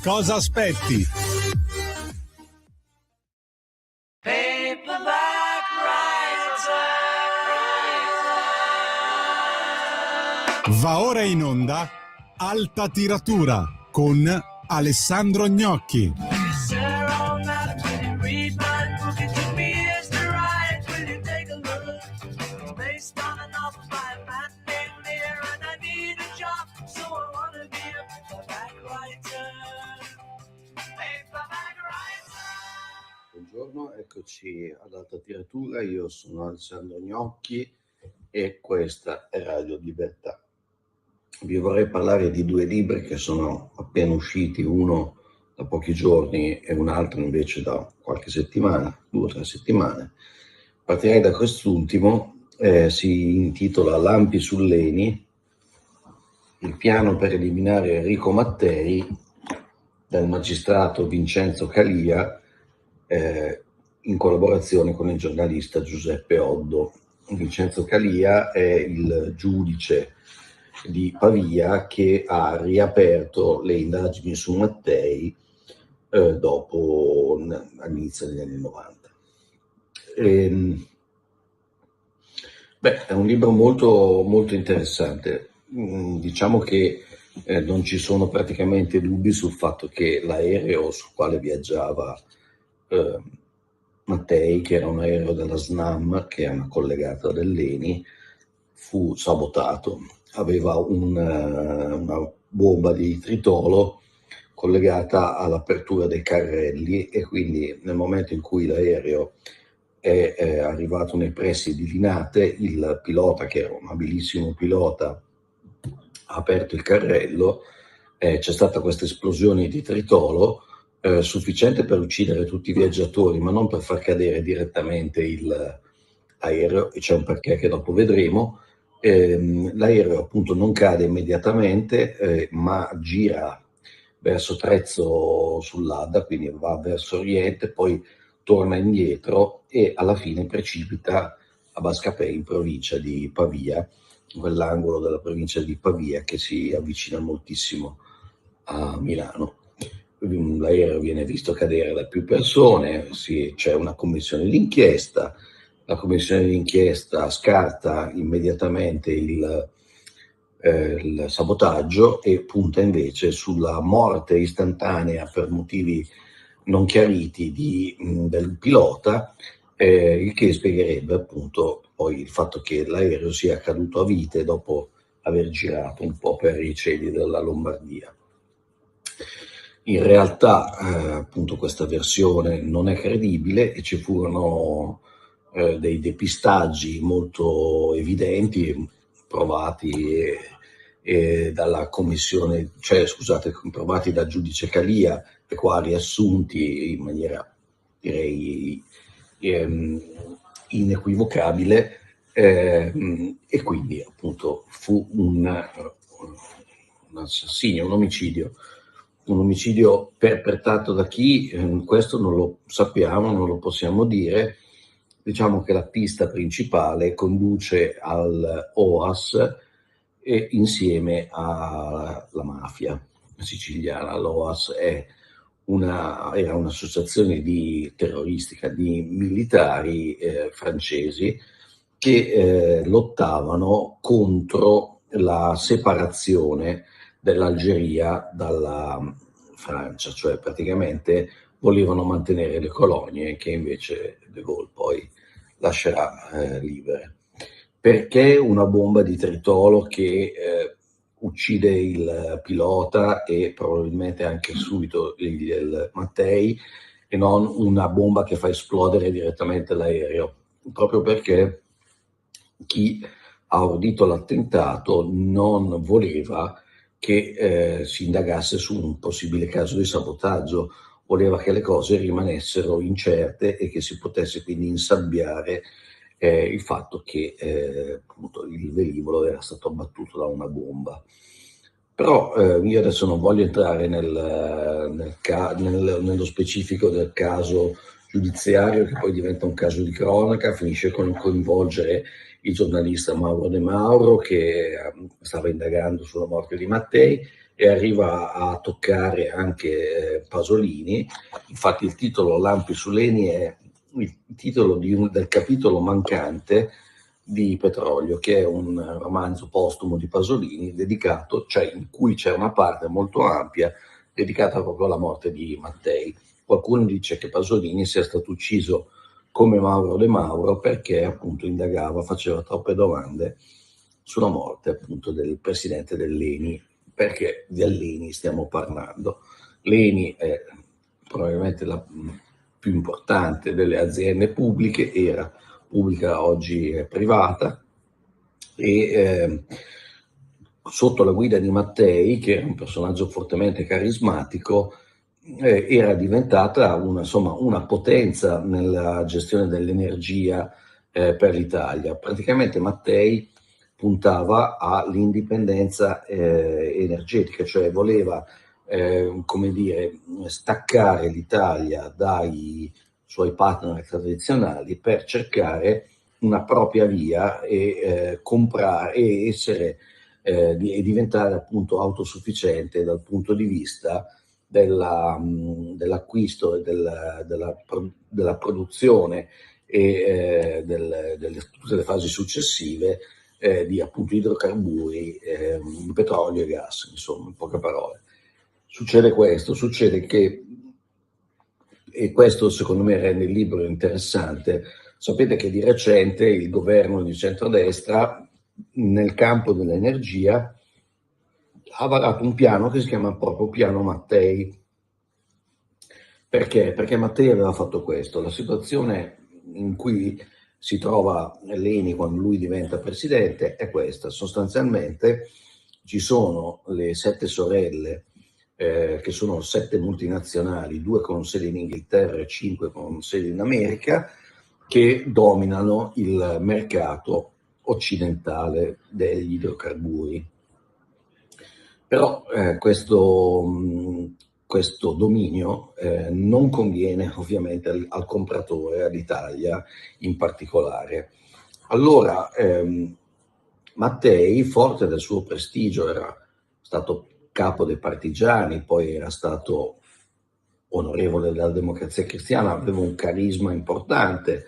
Cosa aspetti? Va ora in onda Alta Tiratura con Alessandro Gnocchi. Buongiorno, eccoci ad Alta Tiratura, io sono Alessandro Gnocchi e questa è Radio Libertà. Vi vorrei parlare di due libri che sono appena usciti, uno da pochi giorni e un altro invece da qualche settimana, 2 o 3 settimane. Partirei da quest'ultimo, si intitola Lampi sul Leni, il piano per eliminare Enrico Mattei, del magistrato Vincenzo Calia, in collaborazione con il giornalista Giuseppe Oddo. Vincenzo Calia è il giudice di Pavia che ha riaperto le indagini su Mattei dopo all'inizio degli anni 90. È un libro molto, molto interessante. Diciamo che non ci sono praticamente dubbi sul fatto che l'aereo sul quale viaggiava Mattei, che era un aereo della SNAM, che è una collegata dell'ENI, fu sabotato. Aveva una bomba di tritolo collegata all'apertura dei carrelli e quindi nel momento in cui l'aereo è arrivato nei pressi di Linate, il pilota, che era un abilissimo pilota, ha aperto il carrello, c'è stata questa esplosione di tritolo sufficiente per uccidere tutti i viaggiatori, ma non per far cadere direttamente l'aereo, e c'è un perché che dopo vedremo. L'aereo appunto non cade immediatamente, ma gira verso Trezzo sull'Adda, quindi va verso oriente, poi torna indietro e alla fine precipita a Bascapè, in provincia di Pavia, in quell'angolo della provincia di Pavia che si avvicina moltissimo a Milano. L'aereo viene visto cadere da più persone, c'è una commissione d'inchiesta, la commissione d'inchiesta scarta immediatamente il sabotaggio e punta invece sulla morte istantanea per motivi non chiariti del pilota, il che spiegherebbe appunto poi il fatto che l'aereo sia caduto a vite dopo aver girato un po' per i cieli della Lombardia. In realtà appunto questa versione non è credibile e ci furono dei depistaggi molto evidenti provati dalla commissione, provati dal giudice Calia e qua riassunti in maniera direi inequivocabile, e quindi appunto fu un assassinio, un omicidio perpetrato da chi? Questo non lo sappiamo, non lo possiamo dire. Diciamo che la pista principale conduce al OAS e insieme alla mafia siciliana. L'OAS era un'associazione terroristica di militari francesi che lottavano contro la separazione dell'Algeria dalla Francia, cioè praticamente volevano mantenere le colonie che invece De Gaulle poi lascerà libere. Perché una bomba di tritolo che uccide il pilota e probabilmente anche subito il Mattei, e non una bomba che fa esplodere direttamente l'aereo? Proprio perché chi ha ordito l'attentato non voleva che si indagasse su un possibile caso di sabotaggio, voleva che le cose rimanessero incerte e che si potesse quindi insabbiare il fatto che appunto il velivolo era stato abbattuto da una bomba. Però io adesso non voglio entrare nello specifico del caso giudiziario, che poi diventa un caso di cronaca, finisce con coinvolgere il giornalista Mauro De Mauro, che stava indagando sulla morte di Mattei, e arriva a toccare anche Pasolini. Infatti il titolo Lampi su Leni è il titolo del capitolo mancante di Petrolio, che è un romanzo postumo di Pasolini dedicato, cioè in cui c'è una parte molto ampia dedicata proprio alla morte di Mattei. Qualcuno dice che Pasolini sia stato ucciso come Mauro De Mauro perché appunto indagava, faceva troppe domande sulla morte appunto del presidente dell'ENI. Perché di Leni stiamo parlando? L'ENI è probabilmente la più importante delle aziende pubbliche, era pubblica, oggi è privata, e sotto la guida di Mattei, che era un personaggio fortemente carismatico, era diventata una potenza nella gestione dell'energia per l'Italia. Praticamente Mattei puntava all'indipendenza energetica, cioè voleva come dire, staccare l'Italia dai suoi partner tradizionali per cercare una propria via e comprare e essere e diventare appunto autosufficiente dal punto di vista dell'acquisto e della produzione e tutte le fasi successive di appunto idrocarburi, di petrolio e gas, insomma, in poche parole. Succede che, e questo secondo me rende il libro interessante, sapete che di recente il governo di centrodestra nel campo dell'energia ha varato un piano che si chiama proprio Piano Mattei. Perché? Perché Mattei aveva fatto questo. La situazione in cui si trova Leni quando lui diventa presidente è questa. Sostanzialmente ci sono le 7 sorelle, che sono 7 multinazionali, 2 con sede in Inghilterra e 5 con sede in America, che dominano il mercato occidentale degli idrocarburi. Però questo dominio non conviene ovviamente al compratore, all'Italia in particolare. Allora Mattei, forte del suo prestigio, era stato capo dei partigiani, poi era stato onorevole della Democrazia Cristiana, aveva un carisma importante.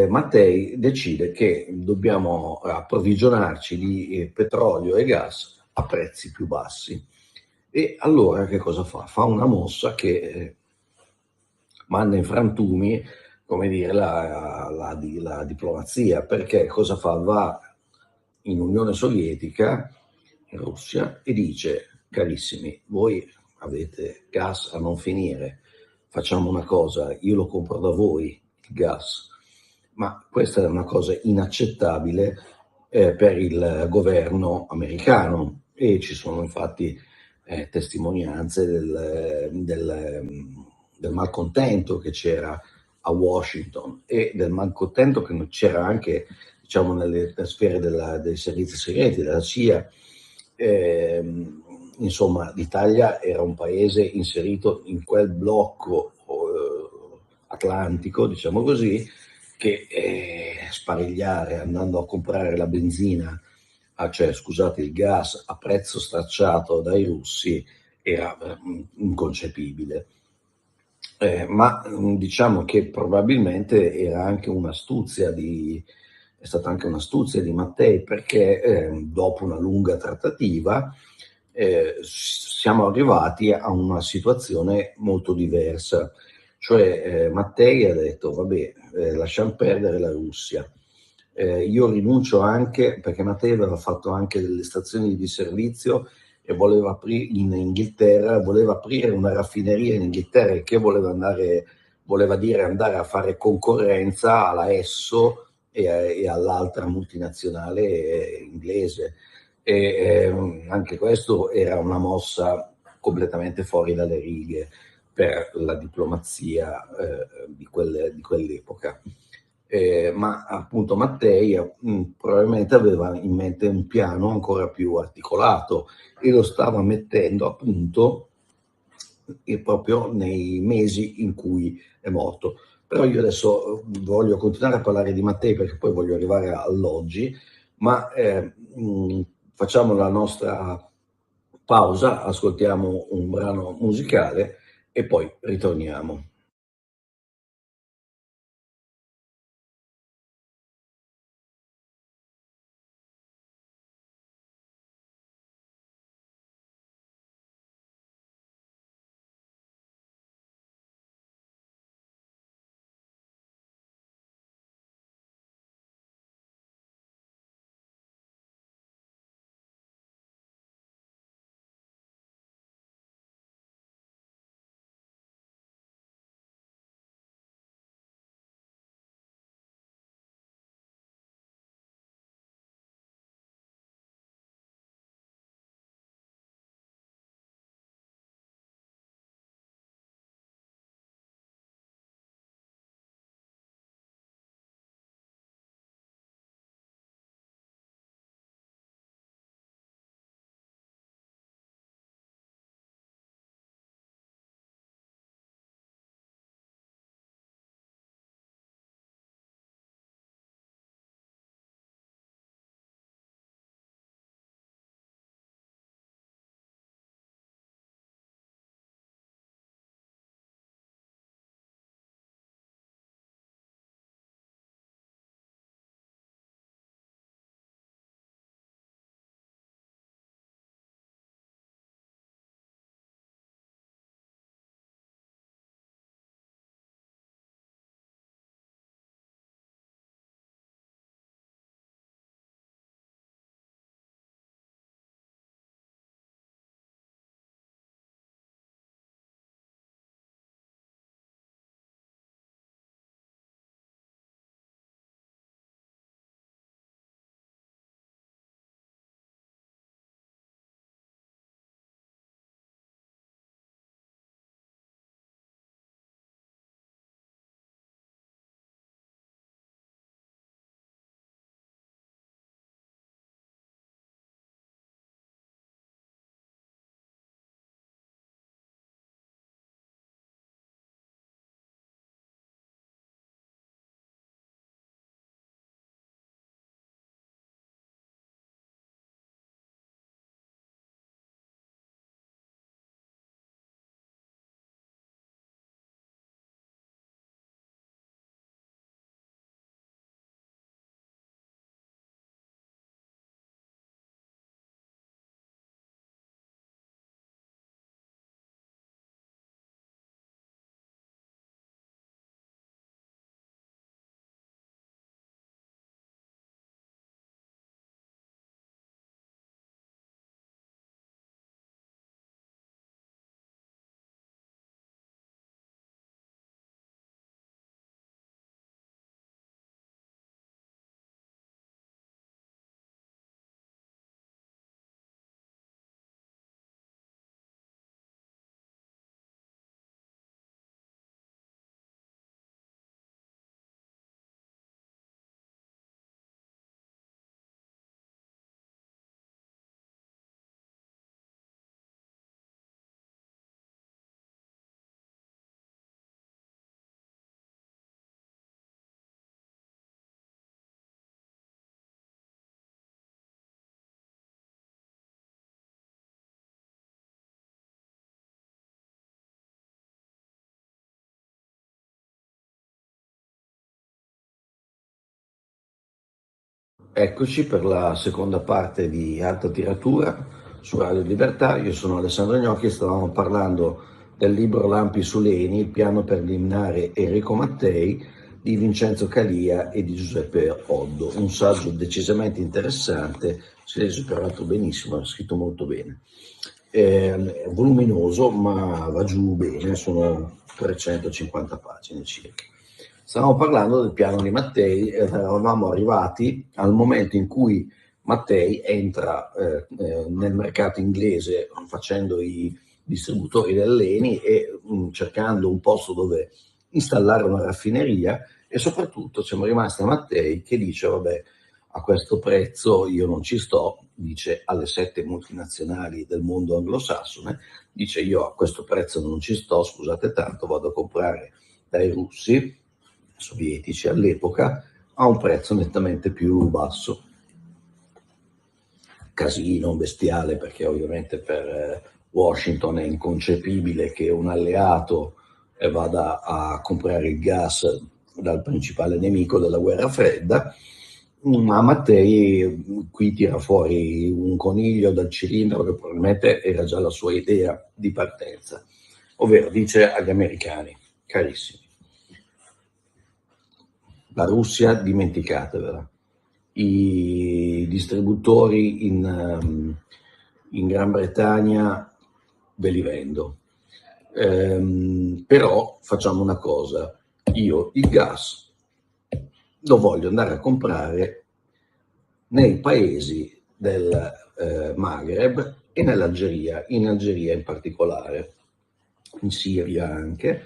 Mattei decide che dobbiamo approvvigionarci di petrolio e gas a prezzi più bassi. E allora che cosa fa? Fa una mossa che manda in frantumi, come dire, la diplomazia, perché cosa fa? Va in Unione Sovietica, in Russia, e dice: carissimi, voi avete gas a non finire, facciamo una cosa, io lo compro da voi il gas. Ma questa è una cosa inaccettabile per il governo americano, e ci sono infatti testimonianze del malcontento che c'era a Washington e del malcontento che c'era anche, diciamo, nelle sfere dei servizi segreti, della CIA. Insomma, l'Italia era un paese inserito in quel blocco atlantico, diciamo così, che sparigliare andando a comprare la benzina, cioè scusate, il gas a prezzo stracciato dai russi era inconcepibile. Ma diciamo che probabilmente era anche un'astuzia è stata anche un'astuzia di Mattei, perché dopo una lunga trattativa siamo arrivati a una situazione molto diversa. Cioè Mattei ha detto: vabbè, lasciamo perdere la Russia. Io rinuncio anche, perché Mattei aveva fatto anche delle stazioni di servizio e voleva aprire in Inghilterra, voleva aprire una raffineria in Inghilterra, che voleva dire andare a fare concorrenza alla Esso e all'altra multinazionale inglese. Anche questo era una mossa completamente fuori dalle righe per la diplomazia di quell'epoca. Ma appunto Mattei probabilmente aveva in mente un piano ancora più articolato e lo stava mettendo a punto proprio nei mesi in cui è morto. Però io adesso voglio continuare a parlare di Mattei, perché poi voglio arrivare all'oggi, ma facciamo la nostra pausa, ascoltiamo un brano musicale e poi ritorniamo. Eccoci per la seconda parte di Alta Tiratura su Radio Libertà. Io sono Alessandro Gnocchi e stavamo parlando del libro Lampi su Leni, il piano per eliminare Enrico Mattei di Vincenzo Calia e di Giuseppe Oddo. Un saggio decisamente interessante, si legge peraltro benissimo, è scritto molto bene. È voluminoso ma va giù bene, sono 350 pagine circa. Stavamo parlando del piano di Mattei, eravamo arrivati al momento in cui Mattei entra nel mercato inglese facendo i distributori dell'Eni e cercando un posto dove installare una raffineria, e soprattutto siamo rimasti a Mattei che dice vabbè, a questo prezzo io non ci sto, dice alle 7 multinazionali del mondo anglosassone, dice io a questo prezzo non ci sto, scusate tanto, vado a comprare dai russi sovietici all'epoca a un prezzo nettamente più basso. casino bestiale, perché ovviamente per Washington è inconcepibile che un alleato vada a comprare il gas dal principale nemico della guerra fredda, ma Mattei qui tira fuori un coniglio dal cilindro che probabilmente era già la sua idea di partenza, ovvero dice agli americani: carissimi, la Russia dimenticatevela, i distributori in Gran Bretagna ve li vendo, però facciamo una cosa: io il gas lo voglio andare a comprare nei paesi del Maghreb e nell'Algeria, in Algeria in particolare, in Siria anche,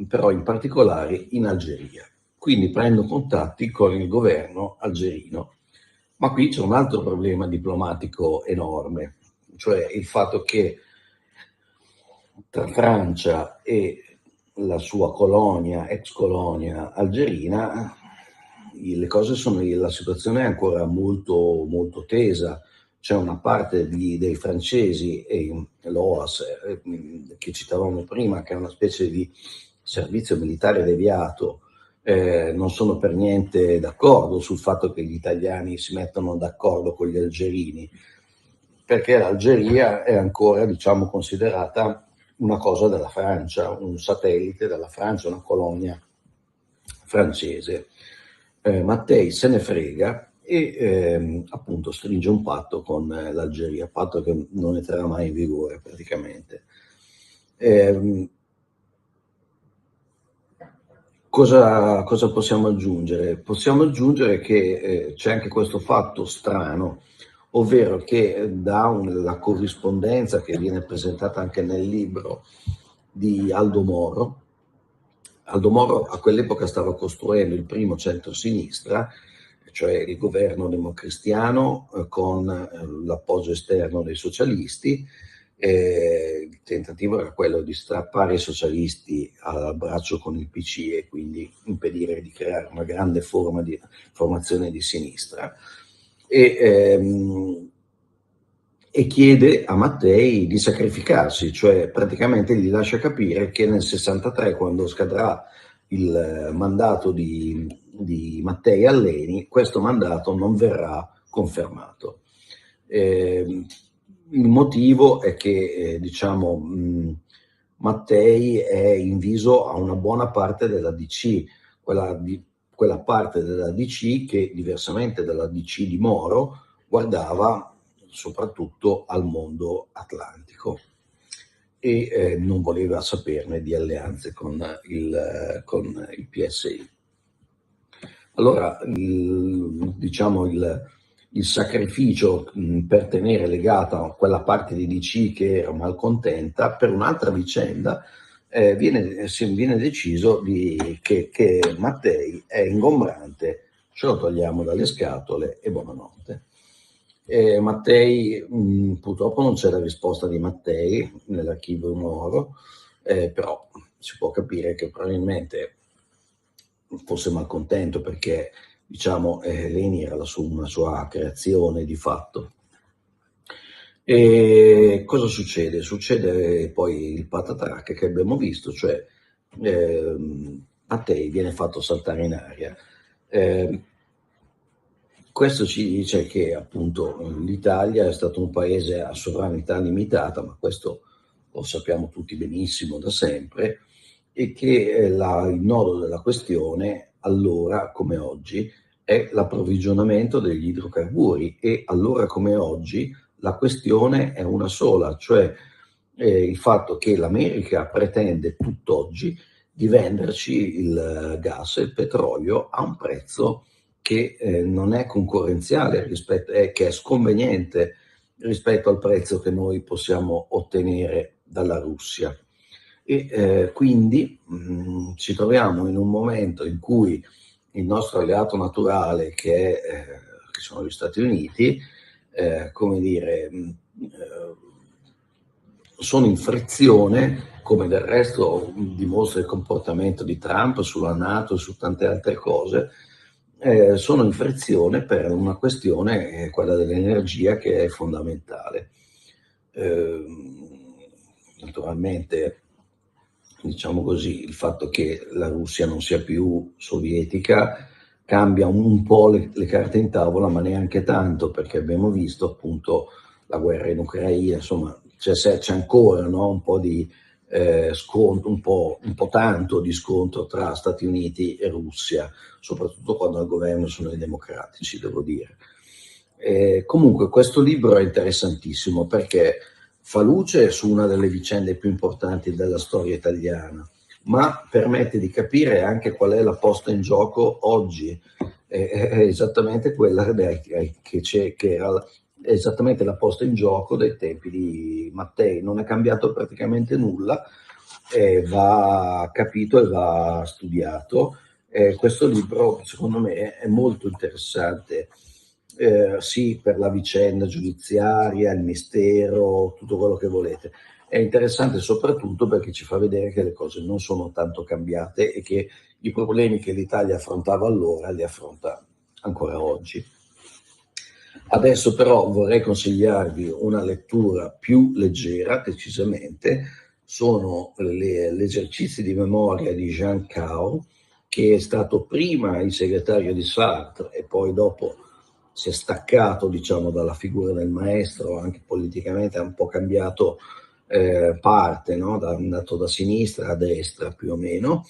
però in particolare in Algeria. Quindi prendo contatti con il governo algerino. Ma qui c'è un altro problema diplomatico enorme, cioè il fatto che tra Francia e la sua colonia, ex colonia algerina, la situazione è ancora molto, molto tesa. C'è una parte dei francesi e l'OAS che citavamo prima, che è una specie di servizio militare deviato, non sono per niente d'accordo sul fatto che gli italiani si mettano d'accordo con gli algerini, perché l'Algeria è ancora, diciamo, considerata una cosa della Francia, un satellite della Francia, una colonia francese. Mattei se ne frega e appunto stringe un patto con l'Algeria, patto che non entrerà mai in vigore praticamente. Cosa possiamo aggiungere? Possiamo aggiungere che c'è anche questo fatto strano, ovvero che la corrispondenza che viene presentata anche nel libro di Aldo Moro a quell'epoca stava costruendo il primo centro-sinistra, cioè il governo democristiano con l'appoggio esterno dei socialisti. Il tentativo era quello di strappare i socialisti al braccio con il PC e quindi impedire di creare una grande formazione di sinistra. E chiede a Mattei di sacrificarsi, cioè praticamente gli lascia capire che nel 63, quando scadrà il mandato di Mattei Alleni, questo mandato non verrà confermato. Il motivo è che Mattei è inviso a una buona parte della DC, quella parte della DC che, diversamente dalla DC di Moro, guardava soprattutto al mondo atlantico e non voleva saperne di alleanze con il PSI. Allora, il sacrificio per tenere legata quella parte di DC che era malcontenta, per un'altra vicenda viene deciso che Mattei è ingombrante, ce lo togliamo dalle scatole e buonanotte. Mattei, purtroppo non c'è la risposta di Mattei nell'archivio Moro, però si può capire che probabilmente fosse malcontento perché Leni era una sua creazione di fatto. E cosa succede? Succede poi il patatrac che abbiamo visto, cioè Mattei viene fatto saltare in aria. Questo ci dice che appunto l'Italia è stato un paese a sovranità limitata, ma questo lo sappiamo tutti benissimo da sempre, e che il nodo della questione allora come oggi è l'approvvigionamento degli idrocarburi, e allora come oggi la questione è una sola, cioè il fatto che l'America pretende tutt'oggi di venderci il gas e il petrolio a un prezzo che non è concorrenziale, che è sconveniente rispetto al prezzo che noi possiamo ottenere dalla Russia. E quindi ci troviamo in un momento in cui il nostro alleato naturale, che sono gli Stati Uniti, sono in frizione, come del resto dimostra il comportamento di Trump sulla NATO e su tante altre cose, sono in frizione per una questione, quella dell'energia, che è fondamentale. Naturalmente, diciamo così, il fatto che la Russia non sia più sovietica cambia un po' le carte in tavola, ma neanche tanto, perché abbiamo visto appunto la guerra in Ucraina, insomma c'è ancora, no, un po' di scontro, un po' tanto di scontro tra Stati Uniti e Russia, soprattutto quando al governo sono i democratici, devo dire. Comunque questo libro è interessantissimo perché fa luce su una delle vicende più importanti della storia italiana, ma permette di capire anche qual è la posta in gioco oggi. È esattamente quella che era esattamente la posta in gioco dei tempi di Mattei. Non è cambiato praticamente nulla, va capito e va studiato. Questo libro, secondo me, è molto interessante. Sì, per la vicenda giudiziaria, il mistero, tutto quello che volete. È interessante soprattutto perché ci fa vedere che le cose non sono tanto cambiate e che i problemi che l'Italia affrontava allora li affronta ancora oggi. Adesso però vorrei consigliarvi una lettura più leggera, decisamente, sono gli esercizi di memoria di Jean Cao, che è stato prima il segretario di Sartre e poi dopo si è staccato, diciamo, dalla figura del maestro, anche politicamente ha un po' cambiato parte, no? Andato da sinistra a destra più o meno.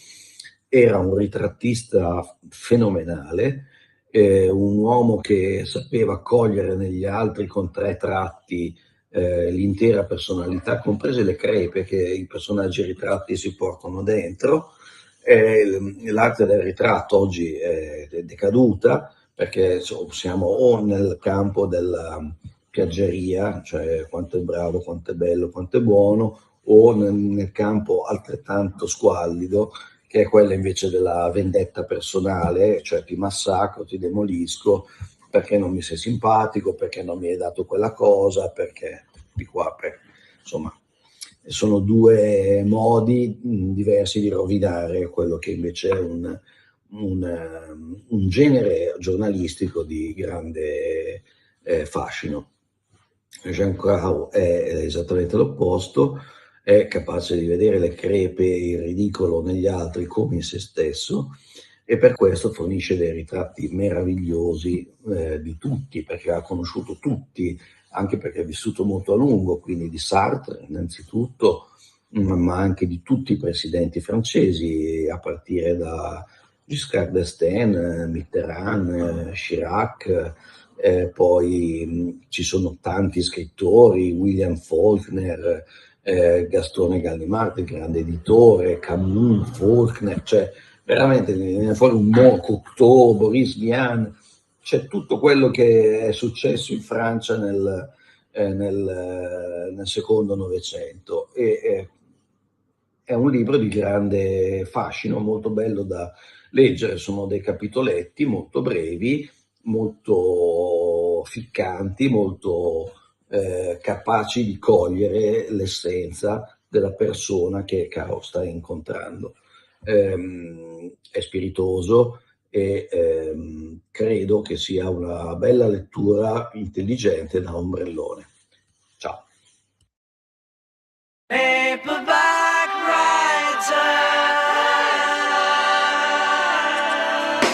Era un ritrattista fenomenale, un uomo che sapeva cogliere negli altri con 3 tratti l'intera personalità, comprese le crepe che i personaggi ritratti si portano dentro. L'arte del ritratto oggi è decaduta perché siamo o nel campo della piaggeria, cioè quanto è bravo, quanto è bello, quanto è buono, o nel campo altrettanto squallido, che è quella invece della vendetta personale, cioè ti massacro, ti demolisco, perché non mi sei simpatico, perché non mi hai dato quella cosa, perché di qua, insomma, sono 2 modi diversi di rovinare quello che invece è un genere giornalistico di grande fascino. Jean Crow è esattamente l'opposto, è capace di vedere le crepe e il ridicolo negli altri come in se stesso, e per questo fornisce dei ritratti meravigliosi di tutti, perché ha conosciuto tutti, anche perché ha vissuto molto a lungo, quindi di Sartre innanzitutto, ma anche di tutti i presidenti francesi, a partire da Giscard d'Estaing, Mitterrand, Chirac. Poi ci sono tanti scrittori, William Faulkner, Gastone Gallimard, il grande editore, Camus, Faulkner, cioè veramente ne viene fuori un Cocteau, Boris Vian, c'è tutto quello che è successo in Francia nel secondo Novecento. È un libro di grande fascino, molto bello da leggere, sono dei capitoletti molto brevi, molto ficcanti, molto capaci di cogliere l'essenza della persona che Caro sta incontrando. È spiritoso e credo che sia una bella lettura intelligente da ombrellone. Ciao.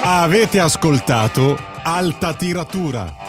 Avete ascoltato Alta Tiratura.